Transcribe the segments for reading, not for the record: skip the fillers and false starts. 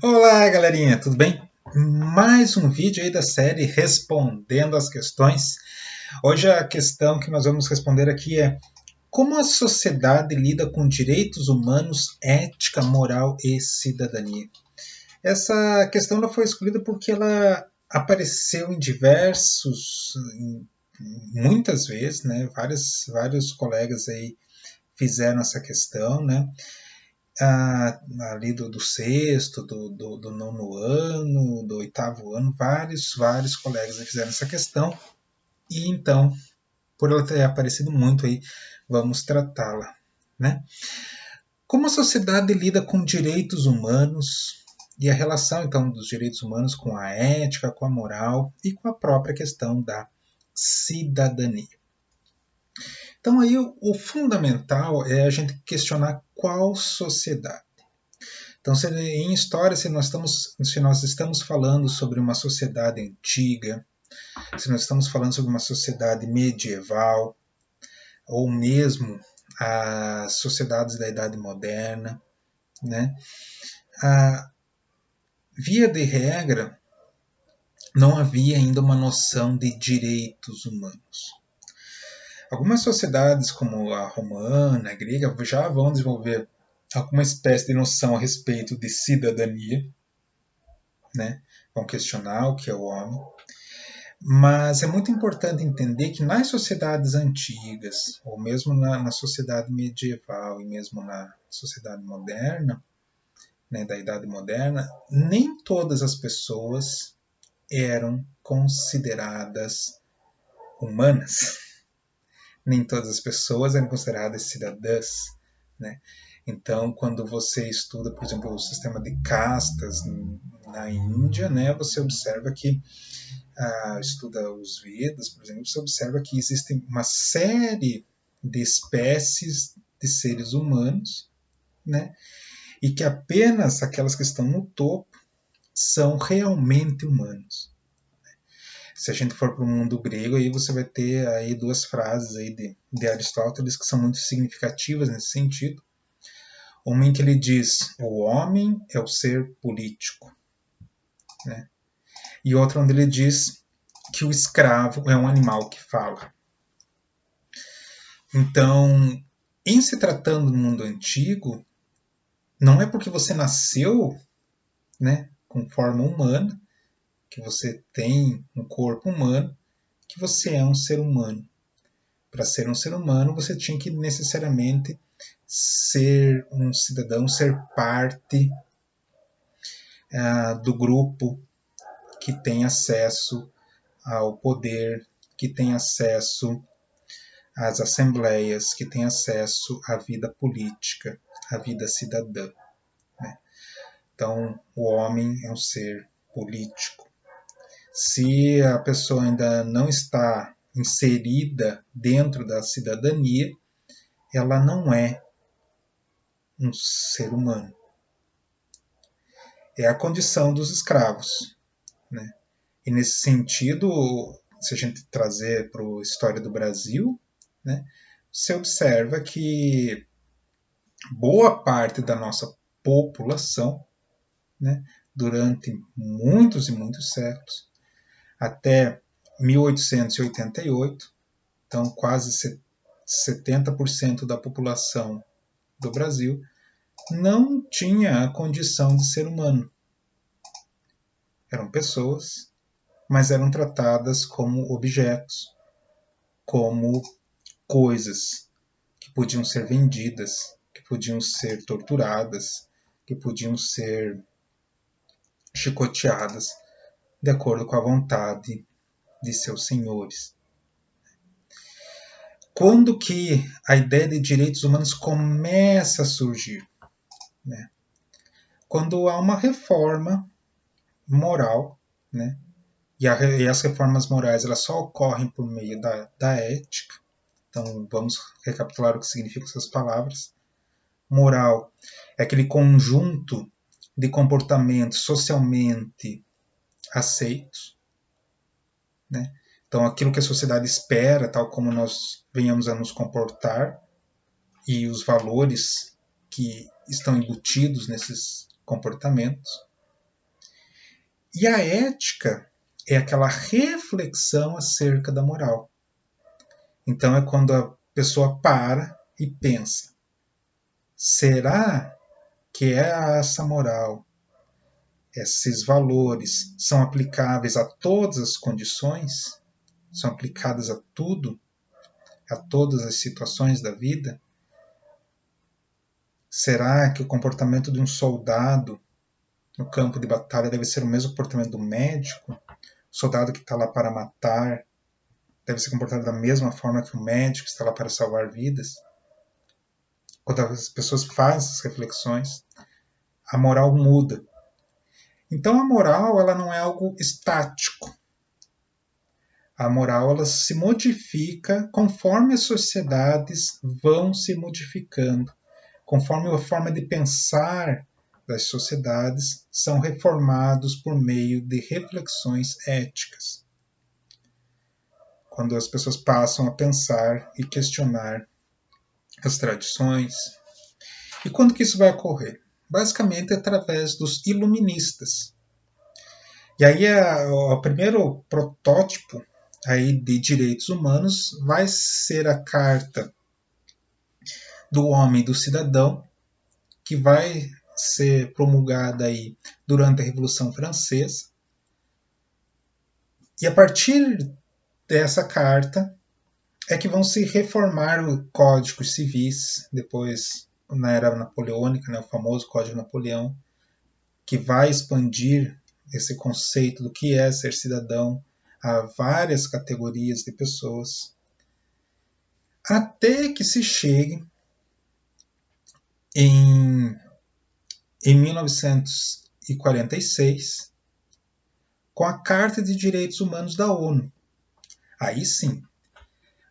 Olá, galerinha, tudo bem? Mais um vídeo aí da série Respondendo as Questões. Hoje a questão que nós vamos responder aqui é: como a sociedade lida com direitos humanos, ética, moral e cidadania? Essa questão ela foi escolhida porque ela apareceu em muitas vezes, né? Vários colegas aí fizeram essa questão, né? Ali do sexto, do nono ano, do oitavo ano, vários colegas fizeram essa questão, e então, por ela ter aparecido muito aí, vamos tratá-la. Né? Como a sociedade lida com direitos humanos e a relação, então, dos direitos humanos com a ética, com a moral e com a própria questão da cidadania. Então, aí, o fundamental é a gente questionar qual sociedade. Então, em história, se nós estamos falando sobre uma sociedade antiga, se nós estamos falando sobre uma sociedade medieval, ou mesmo as sociedades da Idade Moderna, né? Via de regra, não havia ainda uma noção de direitos humanos. Algumas sociedades, como a romana, a grega, já vão desenvolver alguma espécie de noção a respeito de cidadania, né? Vão questionar o que é o homem. Mas é muito importante entender que nas sociedades antigas, ou mesmo na sociedade medieval e mesmo na sociedade moderna, né, da Idade Moderna, nem todas as pessoas eram consideradas humanas. Nem todas as pessoas eram consideradas cidadãs. Né? Então, quando você estuda, por exemplo, o sistema de castas na Índia, né, você observa que estuda os Vedas, por exemplo, você observa que existe uma série de espécies de seres humanos, né? E que apenas aquelas que estão no topo são realmente humanos. Se a gente for para o mundo grego, aí você vai ter aí duas frases aí de Aristóteles que são muito significativas nesse sentido. Uma em que ele diz: o homem é o ser político, né? E outra onde ele diz que o escravo é um animal que fala. Então, em se tratando do mundo antigo, não é porque você nasceu, né, com forma humana, que você tem um corpo humano, que você é um ser humano. Para ser um ser humano, você tinha que necessariamente ser um cidadão, ser parte do grupo que tem acesso ao poder, que tem acesso às assembleias, que tem acesso à vida política, à vida cidadã. Né? Então, o homem é um ser político. Se a pessoa ainda não está inserida dentro da cidadania, ela não é um ser humano. É a condição dos escravos. Né? E nesse sentido, se a gente trazer para a história do Brasil, né, você observa que boa parte da nossa população, né, durante muitos e muitos séculos, até 1888, então quase 70% da população do Brasil não tinha a condição de ser humano. Eram pessoas, mas eram tratadas como objetos, como coisas que podiam ser vendidas, que podiam ser torturadas, que podiam ser chicoteadas de acordo com a vontade de seus senhores. Quando que a ideia de direitos humanos começa a surgir? Né? Quando há uma reforma moral, né? E as reformas morais elas só ocorrem por meio da ética. Então vamos recapitular o que significam essas palavras. Moral é aquele conjunto de comportamentos socialmente aceitos, né? Então aquilo que a sociedade espera, tal como nós venhamos a nos comportar, e os valores que estão embutidos nesses comportamentos. E a ética é aquela reflexão acerca da moral. Então é quando a pessoa para e pensa: será que essa moral, esses valores, são aplicáveis a todas as condições? São aplicadas a tudo? A todas as situações da vida? Será que o comportamento de um soldado no campo de batalha deve ser o mesmo comportamento do médico? O soldado que está lá para matar deve se comportar da mesma forma que o médico que está lá para salvar vidas? Quando as pessoas fazem essas reflexões, a moral muda. Então a moral ela não é algo estático. A moral ela se modifica conforme as sociedades vão se modificando, conforme a forma de pensar das sociedades são reformados por meio de reflexões éticas. Quando as pessoas passam a pensar e questionar as tradições. E quando que isso vai ocorrer? Basicamente através dos iluministas. E aí o primeiro protótipo aí de direitos humanos vai ser a Carta do Homem e do Cidadão, que vai ser promulgada aí durante a Revolução Francesa. E a partir dessa carta é que vão se reformar os códigos civis, depois na era napoleônica, né, o famoso Código Napoleão, que vai expandir esse conceito do que é ser cidadão a várias categorias de pessoas, até que se chegue em 1946 com a Carta de Direitos Humanos da ONU. Aí sim,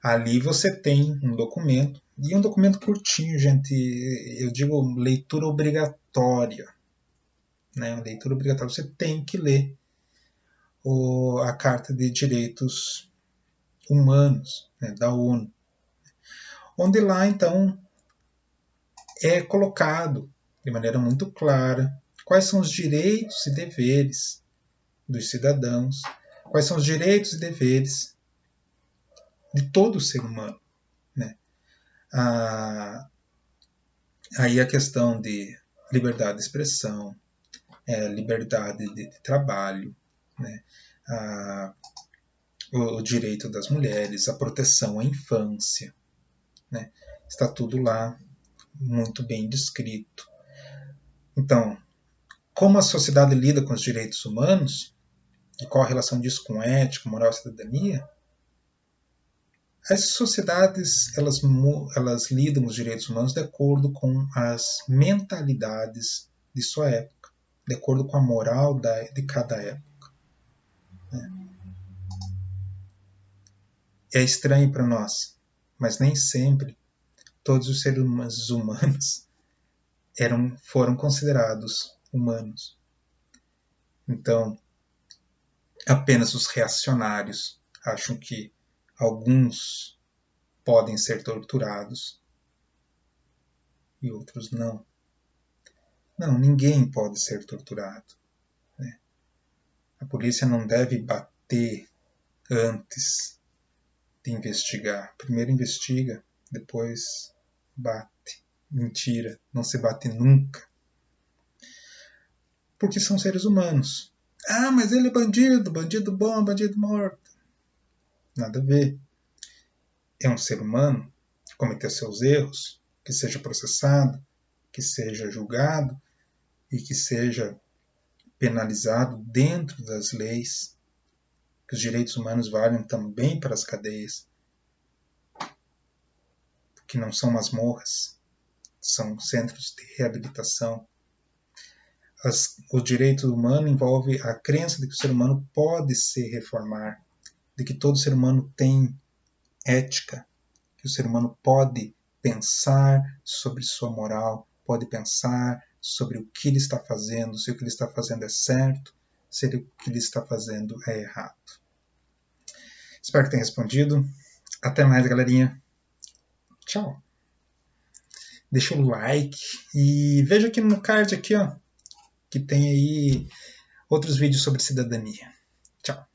ali você tem um documento, e um documento curtinho, gente, eu digo leitura obrigatória. Né? Leitura obrigatória, você tem que ler a Carta de Direitos Humanos, né, da ONU. Onde lá, então, é colocado de maneira muito clara quais são os direitos e deveres dos cidadãos, quais são os direitos e deveres de todo ser humano. Né? Aí a questão de liberdade de expressão, liberdade de trabalho, né? O direito das mulheres, a proteção à infância. Né? Está tudo lá muito bem descrito. Então, como a sociedade lida com os direitos humanos, e qual a relação disso com ética, moral e cidadania, as sociedades elas lidam com os direitos humanos de acordo com as mentalidades de sua época, de acordo com a moral de cada época. Né? É estranho para nós, mas nem sempre todos os seres humanos foram considerados humanos. Então, apenas os reacionários acham que alguns podem ser torturados e outros não. Não, ninguém pode ser torturado. Né? A polícia não deve bater antes de investigar. Primeiro investiga, depois bate. Mentira, não se bate nunca. Porque são seres humanos. Ah, mas ele é bandido, bandido bom, bandido morto. Nada a ver. É um ser humano, cometeu seus erros, que seja processado, que seja julgado e que seja penalizado dentro das leis, que os direitos humanos valem também para as cadeias, que não são masmorras, são centros de reabilitação. O direito humano envolve a crença de que o ser humano pode se reformar, de que todo ser humano tem ética, que o ser humano pode pensar sobre sua moral, pode pensar sobre o que ele está fazendo, se o que ele está fazendo é certo, se o que ele está fazendo é errado. Espero que tenha respondido. Até mais, galerinha. Tchau. Deixa o like e veja aqui no card aqui, ó, que tem aí outros vídeos sobre cidadania. Tchau!